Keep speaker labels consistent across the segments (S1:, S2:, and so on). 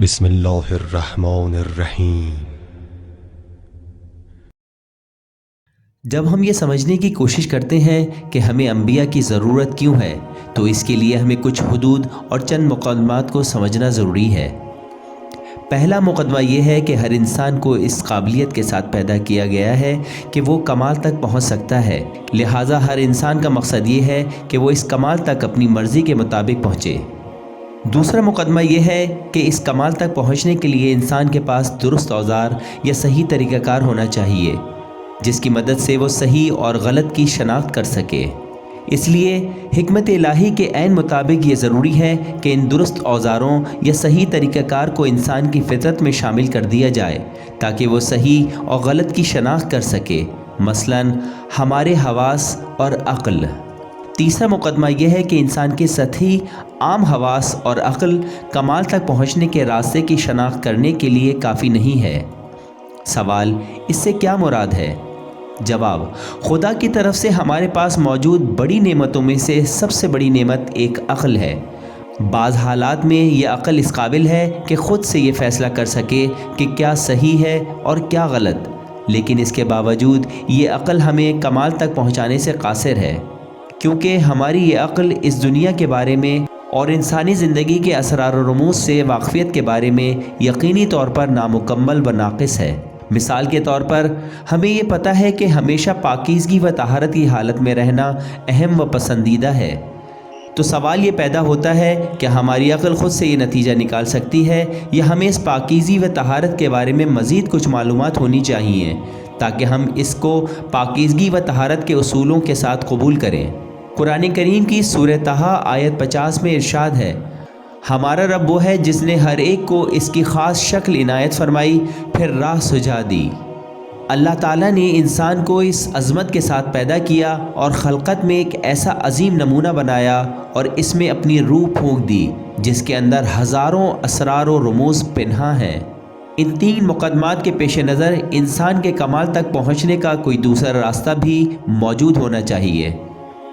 S1: بسم اللہ الرحمن الرحیم۔
S2: جب ہم یہ سمجھنے کی کوشش کرتے ہیں کہ ہمیں انبیاء کی ضرورت کیوں ہے تو اس کے لیے ہمیں کچھ حدود اور چند مقدمات کو سمجھنا ضروری ہے۔ پہلا مقدمہ یہ ہے کہ ہر انسان کو اس قابلیت کے ساتھ پیدا کیا گیا ہے کہ وہ کمال تک پہنچ سکتا ہے، لہٰذا ہر انسان کا مقصد یہ ہے کہ وہ اس کمال تک اپنی مرضی کے مطابق پہنچے۔ دوسرا مقدمہ یہ ہے کہ اس کمال تک پہنچنے کے لیے انسان کے پاس درست اوزار یا صحیح طریقہ کار ہونا چاہیے جس کی مدد سے وہ صحیح اور غلط کی شناخت کر سکے۔ اس لیے حکمت الہی کے عین مطابق یہ ضروری ہے کہ ان درست اوزاروں یا صحیح طریقہ کار کو انسان کی فطرت میں شامل کر دیا جائے تاکہ وہ صحیح اور غلط کی شناخت کر سکے، مثلاً ہمارے حواس اور عقل۔ تیسرا مقدمہ یہ ہے کہ انسان کے سطحی عام حواس اور عقل کمال تک پہنچنے کے راستے کی شناخت کرنے کے لیے کافی نہیں ہے۔ سوال: اس سے کیا مراد ہے؟ جواب: خدا کی طرف سے ہمارے پاس موجود بڑی نعمتوں میں سے سب سے بڑی نعمت ایک عقل ہے۔ بعض حالات میں یہ عقل اس قابل ہے کہ خود سے یہ فیصلہ کر سکے کہ کیا صحیح ہے اور کیا غلط، لیکن اس کے باوجود یہ عقل ہمیں کمال تک پہنچانے سے قاصر ہے، کیونکہ ہماری یہ عقل اس دنیا کے بارے میں اور انسانی زندگی کے اسرار و رموز سے واقفیت کے بارے میں یقینی طور پر نامکمل و ناقص ہے۔ مثال کے طور پر ہمیں یہ پتہ ہے کہ ہمیشہ پاکیزگی و طہارت کی حالت میں رہنا اہم و پسندیدہ ہے، تو سوال یہ پیدا ہوتا ہے کہ ہماری عقل خود سے یہ نتیجہ نکال سکتی ہے یا ہمیں اس پاکیزی و طہارت کے بارے میں مزید کچھ معلومات ہونی چاہیے تاکہ ہم اس کو پاکیزگی و طہارت کے اصولوں کے ساتھ قبول کریں۔ قرآن کریم کی سورہ طٰہٰ آیت 50 میں ارشاد ہے: ہمارا رب وہ ہے جس نے ہر ایک کو اس کی خاص شکل عنایت فرمائی پھر راہ سجا دی۔ اللہ تعالیٰ نے انسان کو اس عظمت کے ساتھ پیدا کیا اور خلقت میں ایک ایسا عظیم نمونہ بنایا اور اس میں اپنی روح پھونک دی جس کے اندر ہزاروں اسرار و رموز پنہاں ہیں۔ ان تین مقدمات کے پیش نظر انسان کے کمال تک پہنچنے کا کوئی دوسرا راستہ بھی موجود ہونا چاہیے۔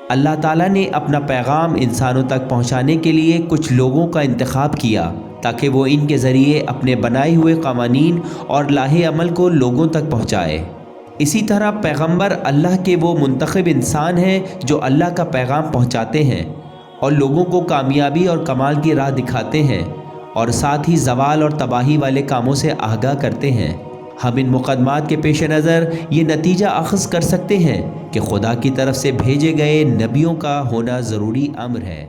S2: اللہ تعالیٰ نے اپنا پیغام انسانوں تک پہنچانے کے لیے کچھ لوگوں کا انتخاب کیا تاکہ وہ ان کے ذریعے اپنے بنائے ہوئے قوانین اور لاہ عمل کو لوگوں تک پہنچائے۔ اسی طرح پیغمبر اللہ کے وہ منتخب انسان ہیں جو اللہ کا پیغام پہنچاتے ہیں اور لوگوں کو کامیابی اور کمال کی راہ دکھاتے ہیں اور ساتھ ہی زوال اور تباہی والے کاموں سے آگاہ کرتے ہیں۔ ہم ان مقدمات کے پیش نظر یہ نتیجہ اخذ کر سکتے ہیں کہ خدا کی طرف سے بھیجے گئے نبیوں کا ہونا ضروری امر ہے۔